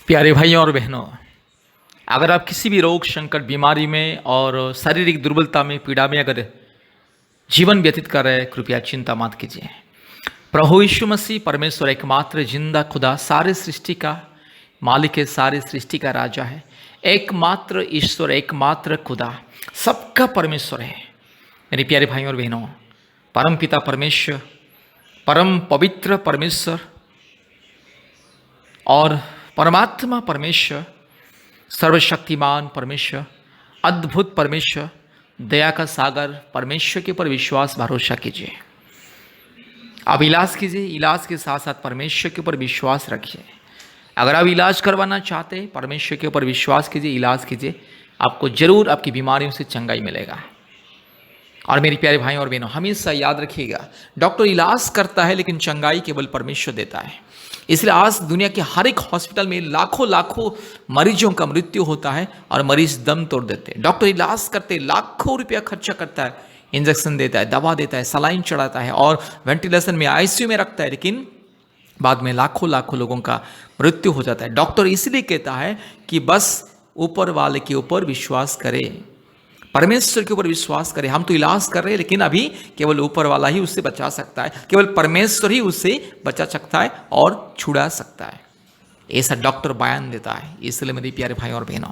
प्यारे भाइयों और बहनों, अगर आप किसी भी रोग संकट बीमारी में और शारीरिक दुर्बलता में पीड़ा में अगर जीवन व्यतीत कर रहे हैं, कृपया चिंता मत कीजिए। प्रभु यीशु मसीह परमेश्वर एकमात्र जिंदा खुदा, सारे सृष्टि का मालिक है, सारे सृष्टि का राजा है, एकमात्र ईश्वर, एकमात्र खुदा, सबका परमेश्वर है। मेरे प्यारे भाइयों और बहनों, परम पिता परमेश्वर, परम पवित्र परमेश्वर और परमात्मा परमेश्वर, सर्वशक्तिमान परमेश्वर, अद्भुत परमेश्वर, दया का सागर परमेश्वर के ऊपर विश्वास भरोसा कीजिए। आप इलाज कीजिए, इलाज के साथ साथ परमेश्वर के ऊपर विश्वास रखिए। अगर आप इलाज करवाना चाहते हैं, परमेश्वर के ऊपर विश्वास कीजिए, इलाज कीजिए, आपको जरूर आपकी बीमारियों से चंगाई मिलेगा। और मेरे प्यारे भाइयों और बहनों, हमेशा याद रखिएगा, डॉक्टर इलाज करता है लेकिन चंगाई केवल परमेश्वर देता है। इसलिए आज दुनिया के हर एक हॉस्पिटल में लाखों लाखों मरीजों का मृत्यु होता है और मरीज दम तोड़ देते हैं। डॉक्टर इलाज करते लाखों रुपया खर्चा करता है, इंजेक्शन देता है, दवा देता है, सलाइन चढ़ाता है और वेंटिलेशन में आईसीयू में रखता है, लेकिन बाद में लाखों लाखों लोगों का मृत्यु हो जाता है। डॉक्टर इसलिए कहता है कि बस ऊपर वाले के ऊपर विश्वास करें, परमेश्वर के ऊपर विश्वास करें। हम तो इलाज कर रहे हैं, लेकिन अभी केवल ऊपर वाला ही उससे बचा सकता है, केवल परमेश्वर ही उससे बचा सकता है और छुड़ा सकता है, ऐसा डॉक्टर बयान देता है। इसलिए मेरे प्यारे भाई और बहनों,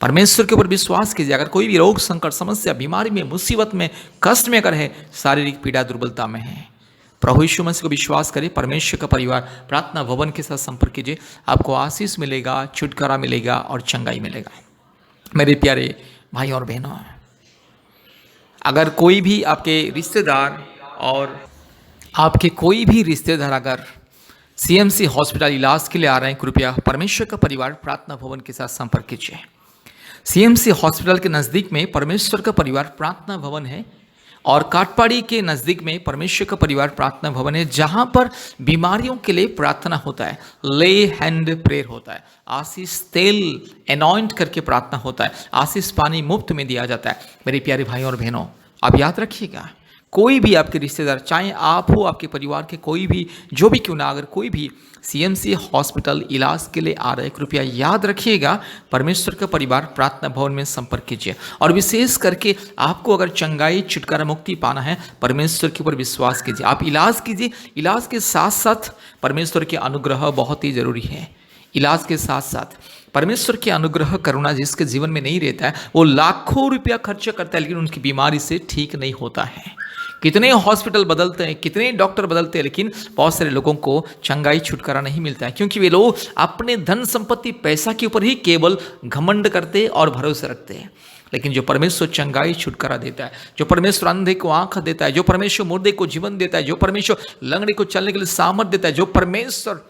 परमेश्वर के ऊपर विश्वास कीजिए। अगर कोई भी रोग संकट समस्या बीमारी में मुसीबत में कष्ट में अगर है, शारीरिक पीड़ा दुर्बलता में है, प्रभु यीशु मसीह को विश्वास करें। परमेश्वर का परिवार प्रार्थना भवन के साथ संपर्क कीजिए, आपको आशीष मिलेगा, छुटकारा मिलेगा और चंगाई मिलेगा। मेरे प्यारे भाई और बहनों, अगर कोई भी आपके रिश्तेदार और आपके कोई भी रिश्तेदार अगर सीएमसी हॉस्पिटल इलाज के लिए आ रहे हैं, कृपया परमेश्वर का परिवार प्रार्थना भवन के साथ संपर्क कीजिए। सीएमसी हॉस्पिटल के नज़दीक में परमेश्वर का परिवार प्रार्थना भवन है और काटपाड़ी के नज़दीक में परमेश्वर का परिवार प्रार्थना भवन है, जहां पर बीमारियों के लिए प्रार्थना होता है, ले हैंड प्रेयर होता है, आशीष तेल एनॉइंट करके प्रार्थना होता है, आशीष पानी मुफ्त में दिया जाता है। मेरे प्यारे भाई और बहनों, आप याद रखिएगा, कोई भी आपके रिश्तेदार, चाहे आप हो, आपके परिवार के कोई भी, जो भी क्यों ना, अगर कोई भी सीएमसी हॉस्पिटल इलाज के लिए आ रहे, कृपया याद रखिएगा, परमेश्वर का परिवार प्रार्थना भवन में संपर्क कीजिए। और विशेष करके आपको अगर चंगाई छुटकारा मुक्ति पाना है, परमेश्वर के ऊपर विश्वास कीजिए, आप इलाज कीजिए। इलाज के साथ साथ परमेश्वर के अनुग्रह बहुत ही जरूरी है। इलाज के साथ साथ परमेश्वर के अनुग्रह करुणा जिसके जीवन में नहीं रहता है, वो लाखों रुपया खर्च करता है, लेकिन उनकी बीमारी से ठीक नहीं होता है। कितने हॉस्पिटल बदलते हैं, कितने डॉक्टर बदलते हैं, लेकिन बहुत सारे लोगों को चंगाई छुटकारा नहीं मिलता है, क्योंकि वे लोग अपने धन संपत्ति पैसा के ऊपर ही केवल घमंड करते और भरोसे रखते हैं। लेकिन जो परमेश्वर चंगाई छुटकारा देता है, जो परमेश्वर अंधे को आंख देता है, जो परमेश्वर मुर्दे को जीवन देता है, जो परमेश्वर लंगड़े को चलने के लिए सामर्थ देता है, जो परमेश्वर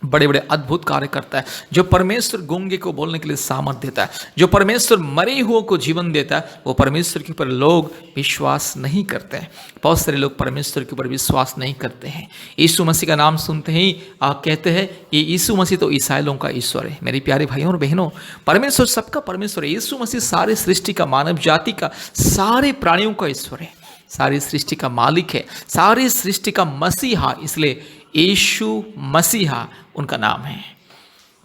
बड़े बड़े अद्भुत कार्य करता है, जो परमेश्वर गूंगे को बोलने के लिए सामर्थ देता है, जो परमेश्वर मरे हुओं को जीवन देता है, वो परमेश्वर के ऊपर लोग विश्वास नहीं करते हैं। बहुत सारे लोग परमेश्वर के ऊपर विश्वास नहीं करते हैं। यीशु मसीह का नाम सुनते ही कहते हैं कि यीशु मसीह तो ईसाइयों का ईश्वर है। मेरे प्यारे भाइयों और बहनों, परमेश्वर सबका परमेश्वर है। यीशु मसीह सारे सृष्टि का, मानव जाति का, सारे प्राणियों का ईश्वर है, सारी सृष्टि का मालिक है, सारी सृष्टि का मसीहा, इसलिए यीशु मसीहा उनका नाम है।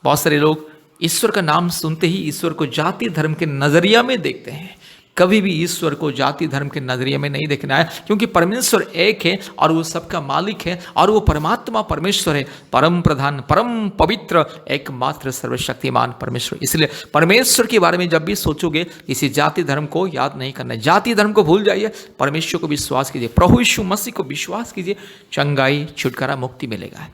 बहुत सारे लोग ईश्वर का नाम सुनते ही ईश्वर को जाति धर्म के नजरिया में देखते हैं। कभी भी ईश्वर को जाति धर्म के नजरिए में नहीं देखना है, क्योंकि परमेश्वर एक है और वो सबका मालिक है और वो परमात्मा परमेश्वर है, परम प्रधान, परम पवित्र, एकमात्र सर्वशक्तिमान परमेश्वर। इसलिए परमेश्वर के बारे में जब भी सोचोगे, किसी जाति धर्म को याद नहीं करना है, जाति धर्म को भूल जाइए, परमेश्वर को विश्वास कीजिए, प्रभु यीशु मसीह को विश्वास कीजिए, चंगाई छुटकारा मुक्ति मिलेगा।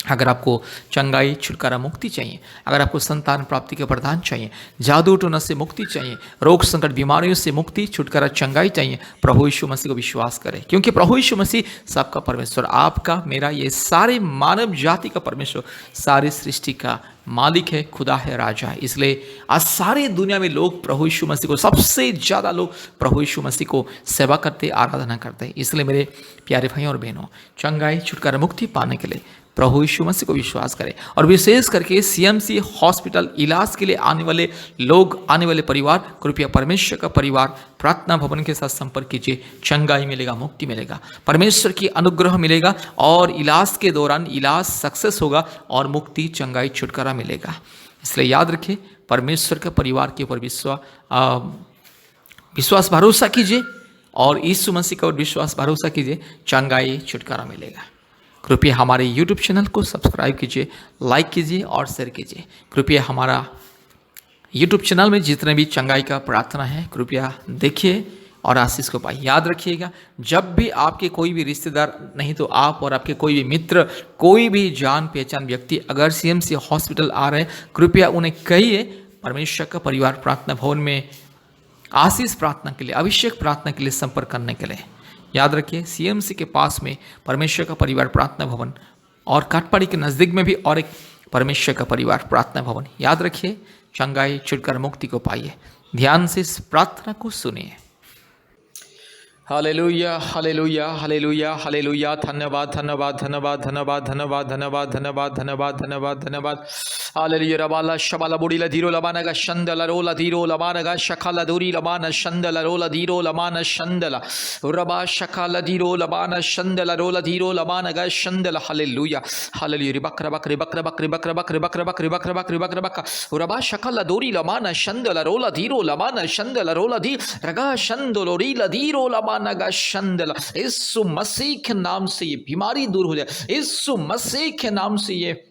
अगर आपको चंगाई छुटकारा मुक्ति चाहिए, अगर आपको संतान प्राप्ति के वरदान चाहिए, जादू टोना से मुक्ति चाहिए, रोग संकट बीमारियों से मुक्ति छुटकारा चंगाई चाहिए, प्रभु यीशु मसीह को विश्वास करें, क्योंकि प्रभु यीशु मसीह सबका परमेश्वर, आपका, मेरा, ये सारे मानव जाति का परमेश्वर, सारी सृष्टि का मालिक है, खुदा है, राजा है। इसलिए आज सारी दुनिया में लोग प्रभु यीशु मसीह को, सबसे ज़्यादा लोग प्रभु यीशु मसीह को सेवा करते, आराधना करते हैं। इसलिए मेरे प्यारे भाइयों और बहनों, चंगाई छुटकारा मुक्ति पाने के लिए प्रभु यीशु मसीह को विश्वास करें। और विशेष करके सीएमसी हॉस्पिटल इलाज के लिए आने वाले लोग, आने वाले परिवार, कृपया परमेश्वर का परिवार प्रार्थना भवन के साथ संपर्क कीजिए। चंगाई मिलेगा, मुक्ति मिलेगा, परमेश्वर की अनुग्रह मिलेगा और इलाज के दौरान इलाज सक्सेस होगा और मुक्ति, चंगाई, छुटकारा मिलेगा। इसलिए याद रखिए, परमेश्वर के परिवार के ऊपर विश्वास भरोसा कीजिए और यीशु मसीह का विश्वास भरोसा कीजिए, चंगाई, छुटकारा मिलेगा। कृपया हमारे YouTube चैनल को सब्सक्राइब कीजिए, लाइक कीजिए और शेयर कीजिए। कृपया हमारा YouTube चैनल में जितने भी चंगाई का प्रार्थना है, कृपया देखिए और आशीष को पाइए। याद रखिएगा, जब भी आपके कोई भी रिश्तेदार, नहीं तो आप और आपके कोई भी मित्र, कोई भी जान पहचान व्यक्ति अगर सीएमसी हॉस्पिटल आ रहे हैं, कृपया उन्हें कहिए परमेश्वर का परिवार प्रार्थना भवन में आशीष प्रार्थना के लिए, अभिषेक प्रार्थना के लिए संपर्क करने के लिए। याद रखिए, सीएमसी के पास में परमेश्वर का परिवार प्रार्थना भवन और काटपाड़ी के नज़दीक में भी और एक परमेश्वर का परिवार प्रार्थना भवन। याद रखिए, चंगाई, छुटकारा, मुक्ति को पाइए। ध्यान से इस प्रार्थना को सुनिए। Hallelujah, hallelujah, hallelujah, hallelujah. धन्यवाद, धन्यवाद, धन्यवाद, धन्यवाद, धन्यवाद, धन्यवाद, धन्यवाद, धन्यवाद, धन्यवाद, धन्यवाद। हालेलुया। रबाला शबाला बुड़ीला धीरो लबाना का शंदला रोला धीरो लबाना का शखाला दूरी लबाना शंदला रोला धीरो लबाना शंदला रबा शखाला धीरो लबाना शंदला रोला धीरो लबाना का शंदला। Hallelujah, hallelujah. रिबक रबक रिबक रबक रिबक रबक रिबक रबक रिबक रबक रिबक रबक रबा शखाला दूरी लबाना शंदला रोला धीरो लबाना शंदला रोला धी रगा शंदलो रीला धीरो लबाना का शंदला। यीशु मसीह के नाम से ये बीमारी दूर हो जाए, यीशु मसीह के नाम से ये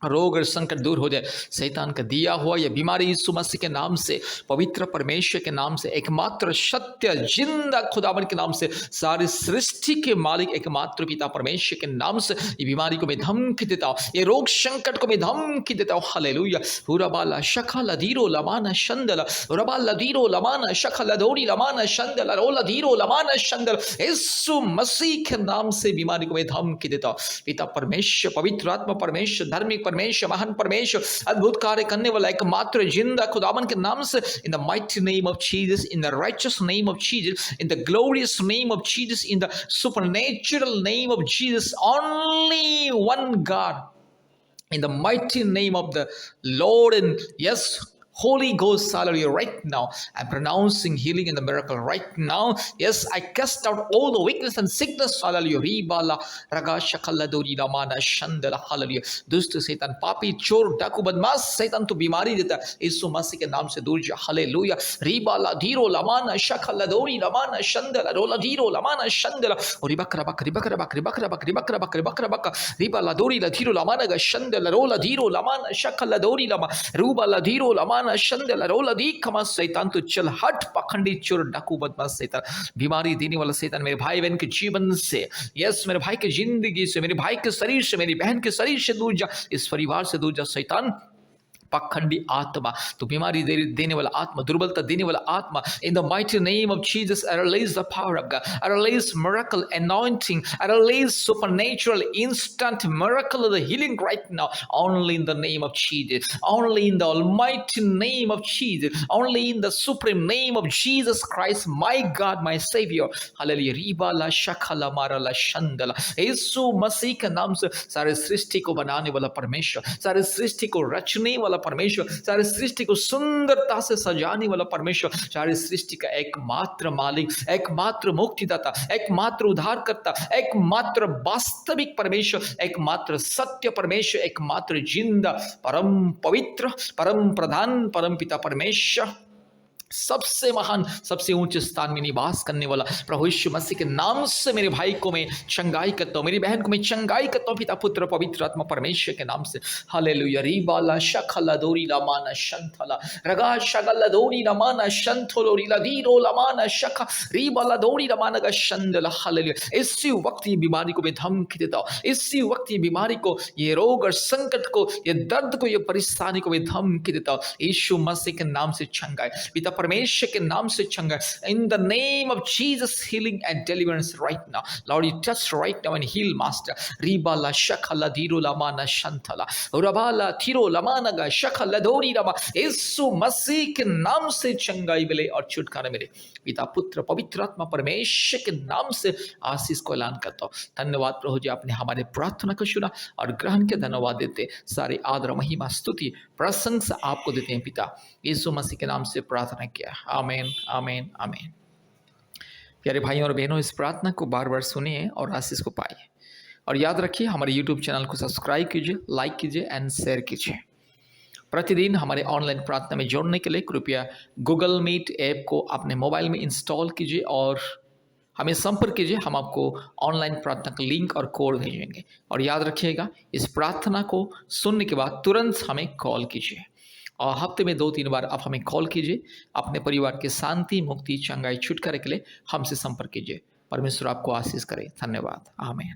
रोग और संकट दूर हो जाए। शैतान का दिया हुआ यह बीमारी यीशु मसीह के नाम से, पवित्र परमेश्वर के नाम से, एकमात्र सत्य जिंदा खुदावन के नाम से, सारी सृष्टि के मालिक एकमात्र पिता परमेश्वर के नाम से ये बीमारी को मैं धमकी देता हूँ, ये रोग संकट को मैं धमकी देता हूँ। हालेलुया। हुरबाला शखला धीरो लमाना शंदला रबाला धीरो लमाना शखला दौड़ी लमाना शंदला रोला धीरो लमाना शंदल। यीशु मसीह के नाम से बीमारी को मैं धमकी देता हूँ। पिता परमेश्वर, पवित्र आत्मा परमेश्वर, धार्मिक परमेश्वर, महान परमेश्वर, अद्भुत कार्य करने वाला एकमात्र जिंदा खुदावन के नाम से, in the mighty name of Jesus, in the righteous name of Jesus, in the glorious name of Jesus, in the supernatural name of Jesus, only one God, in the mighty name of the Lord, and yes, Holy Ghost, hallelujah, right now, I'm pronouncing healing and the miracle right now. Yes, I cast out all the weakness and sickness, hallelujah. Ribala, raga shakala dori lamana shandala, hallelujah. दुष्ट शैतान, पापी, चोर, डाकू, बदमाश शैतान तो बीमारी देता है, यीशु मसीह के नाम से दूर जा, हालेलुया। रिबाला धीरो लमाना शखला दौरी लमाना शंदला रोला धीरो लमाना शंदला रिबकरा बकरी बकरा बकरी बकरा बकरी बकरा बकरी बकरा बक रिबाला दौरी ला धीरो लमाना गा शंदला रोला धीरो लमाना शखला दौरी लमा रूबाला धीरो लमाना शंदला रोला दी खमा। शैतान तो चल हट, पखंडी, चोर, डाकू, बदमाश शैतान, बीमारी देने वाला शैतान मेरे भाई बहन के जीवन से, यस, मेरे भाई की जिंदगी से, मेरे भाई के शरीर से, मेरी बहन के शरीर से दूर जा, इस परिवार से दूर जा। शैतान पखंडी आत्मा, तो बीमारी देने वाला आत्मा, दुर्बलता देने वाला आत्मा, in the mighty name of Jesus, I release the power of God, I release miracle anointing, I release supernatural instant miracle of the healing right now, only in the name of Jesus, only in the almighty name of Jesus, only in the supreme name of Jesus Christ, my God, my Savior, hallelujah। Riba ला शखला मारा ला शंदला, यीशु मसीह के नाम से सारे सृष्टि को बनाने वाला परमेश्वर, सारे सृष्टि को रचने वाला परमेश्वर, सारी सृष्टि को सुंदरता से सजाने वाला परमेश्वर, सारी सृष्टि का एकमात्र मालिक, एकमात्र मुक्तिदाता, एकमात्र उद्धारकर्ता, एकमात्र वास्तविक परमेश्वर, एकमात्र सत्य परमेश्वर, एकमात्र जिंदा, परम पवित्र, परम प्रधान, परम पिता परमेश्वर, सबसे महान, सबसे ऊंचे स्थान में निवास करने वाला प्रभु यीशु मसीह के नाम से मेरे भाई को मैं चंगाई करता हूँ, मेरी बहन को मैं चंगाई करता हूँ, पिता पुत्र पवित्र आत्मा परमेश्वर के नाम से, हालेलुया। रिबाला शखला दोरी लमाना शंथला रगा शगला दोरी लमाना शंथलो रीला दीरो लमाना शखा रिबाला दोरी लमाना का शंदला, हालेलुया। इसी वक्त ये बीमारी को मैं धमकी देता हूँ, इसी वक्त ये बीमारी को, ये रोग और संकट को, ये दर्द को, ये परेशानी को मैं धमकी देता हूँ, यीशु मसीह के नाम से चंगाई, पिता परमेश्वर के नाम से चंगा, in the name of Jesus healing and deliverance right now Lord, you touch right now and heal master. रीबाला शखला धीरो लमाना शंथला रबाला थीरो लमाना गा शखला धोरी रमा, यीशु मसीह के नाम से चंगाई मिले और छुटकारा मिले। पिता पुत्र पवित्र आत्मा परमेश्वर के नाम से आशीष को ऐलान करता हूँ। धन्यवाद प्रभु जी, आपने हमारे प्रार्थना को सुना और ग्रहण के धन्यवाद देते, सारे आदर महिमा स्तुति प्रशंसा आपको देते हैं पिता, यीशु मसीह के नाम से प्रार्थना किया, आमीन आमीन आमीन। प्यारे भाइयों और बहनों, इस प्रार्थना को बार बार सुनिए और आशीष को पाइए, और याद रखिए हमारे यूट्यूब चैनल को सब्सक्राइब कीजिए, लाइक कीजिए एंड शेयर कीजिए। प्रतिदिन हमारे ऑनलाइन प्रार्थना में जोड़ने के लिए कृपया गूगल मीट ऐप को अपने मोबाइल में इंस्टॉल कीजिए और हमें संपर्क कीजिए। हम आपको ऑनलाइन प्रार्थना का लिंक और कोड भेजेंगे। और याद रखिएगा, इस प्रार्थना को सुनने के बाद तुरंत हमें कॉल कीजिए, और हफ्ते में 2-3 बार आप हमें कॉल कीजिए। अपने परिवार के शांति, मुक्ति, चंगाई, छुटकारे के लिए हमसे संपर्क कीजिए। परमेश्वर आपको आशीष करे। धन्यवाद, आमीन।